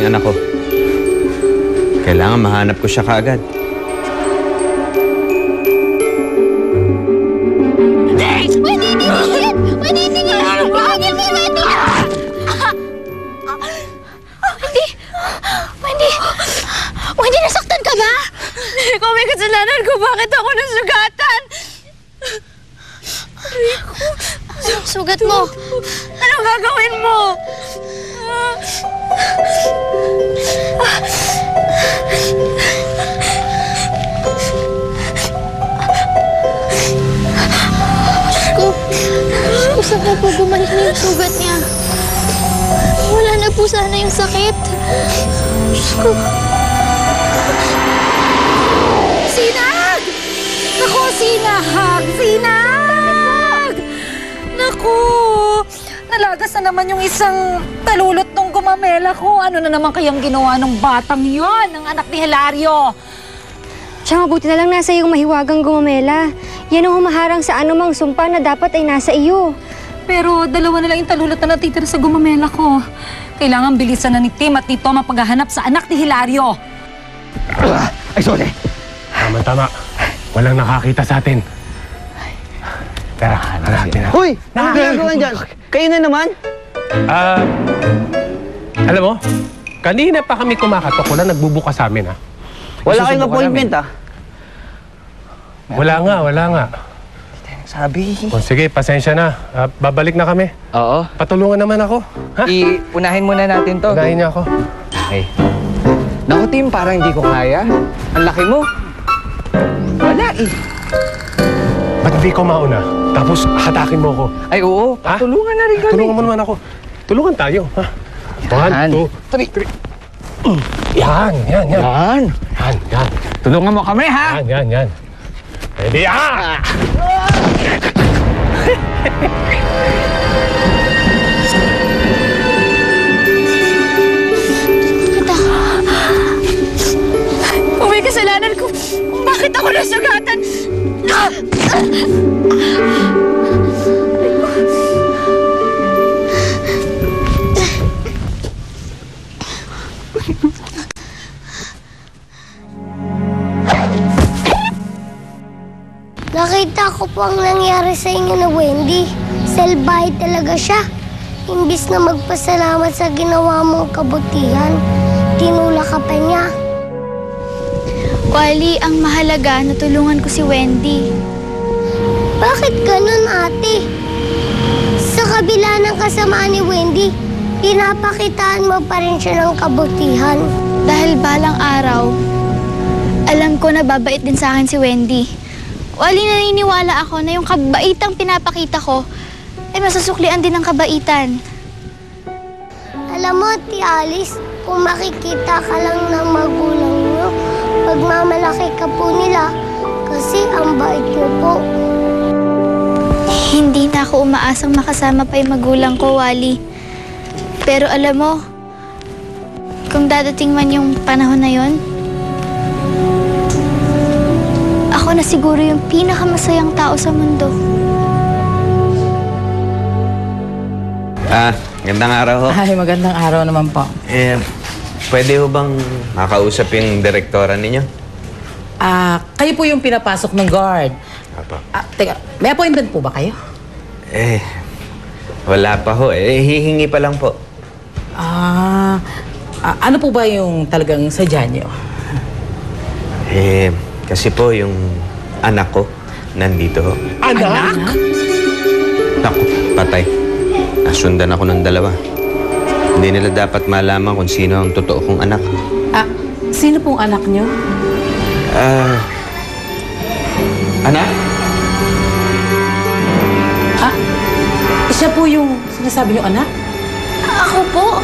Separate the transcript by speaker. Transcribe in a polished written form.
Speaker 1: yung anak ko. Kailangan mahanap ko siya kaagad.
Speaker 2: Wendy, nasaktan ka ba? Ikaw may kasalanan ko. Bakit ako nasugatan? Sugat mo. Anong gagawin mo? Diyos ko, saan po bumalik na yung sugat niya? Wala na po sana yung sakit. Diyos ko.
Speaker 3: Sinag! Naku, Sinag! Sinag! Naku! Nalagas na naman yung isang talulot nung gumamela ko. Ano na naman kayang ginawa ng batang yon, ng anak ni Hilario?
Speaker 4: Siya, mabuti na lang nasa iyong mahiwagang gumamela. Yan ang humaharang sa anumang sumpa na dapat ay nasa iyo.
Speaker 3: Pero dalawa na lang yung talulot na natitira sa gumamela ko. Kailangan bilisan na ni Tim at ni Tom ang paghahanap sa anak ni Hilario.
Speaker 5: Ay, sorry.
Speaker 6: Tama. Walang nakakita sa atin. Tara, hanapin na.
Speaker 5: Hoy! Anong ginagawa dyan? Kayo na naman?
Speaker 6: Alam mo, kanina pa kami kumakatok. Wala nagbubukas sa amin, ha?
Speaker 5: Wala kayong appointment, ha?
Speaker 6: Wala nga.
Speaker 5: Sabi.
Speaker 6: O, sige, pasensya na. Babalik na kami.
Speaker 5: Oo.
Speaker 6: Patulungan naman ako. Ha?
Speaker 5: Unahin muna natin to.
Speaker 6: Unahin niya ako.
Speaker 5: Okay. Naku, Tim, parang hindi ko kaya. Ang laki mo. Wala eh.
Speaker 6: Ba't di ko mauna? Tapos hatakin mo ako.
Speaker 5: Ay, oo. Patulungan na rin kami.
Speaker 6: Tulungan mo naman ako. Tulungan tayo, ha? 1, 2, 3. Yan.
Speaker 5: Tulungan mo kami, ha?
Speaker 6: Yan. Ready,
Speaker 2: Kung may kasalanan ko, bakit ako nasugatan?
Speaker 7: Nakita ko po ang nangyari sa inyo na Wendy. Salbahe talaga siya. Imbis na magpasalamat sa ginawa mong kabutihan, tinula ka pa niya.
Speaker 2: Wally, ang mahalaga, natulungan ko si Wendy.
Speaker 7: Bakit ganun, ate? Sa kabila ng kasamaan ni Wendy, pinapakitaan mo pa rin siya ng kabutihan.
Speaker 2: Dahil balang araw, alam ko na babait din sa akin si Wendy. Wally, naniniwala ako na yung kabaitang pinapakita ko ay masusuklian din ng kabaitan.
Speaker 7: Alam mo, Ate Alice, kung makikita ka lang ng magulang niyo, pagmamalaki ka po nila kasi ang bait niyo po.
Speaker 2: Hindi na ako umaasang makasama pa yung magulang ko, Wally. Pero alam mo, kung dadating man yung panahon na yon, ako na siguro yung pinakamasayang tao sa mundo.
Speaker 1: Gandang araw ho.
Speaker 8: Ay, magandang araw naman po.
Speaker 1: Pwede ho bang makausap yung direktora ninyo?
Speaker 8: Kayo po yung pinapasok ng guard.
Speaker 1: Apa.
Speaker 8: Teka, may appointment po ba kayo?
Speaker 1: Wala pa ho. Hihingi pa lang po.
Speaker 8: Ano po ba yung talagang sadya niyo?
Speaker 1: Kasi po yung anak ko nandito ho.
Speaker 8: Anak?
Speaker 1: Naku, patay. Nasundan ako ng dalawa. Hindi nila dapat malaman kung sino ang totoo kong anak.
Speaker 8: Sino pong anak niyo?
Speaker 1: Anak?
Speaker 8: Siya po yung sinasabi niyo anak?
Speaker 2: Ako po?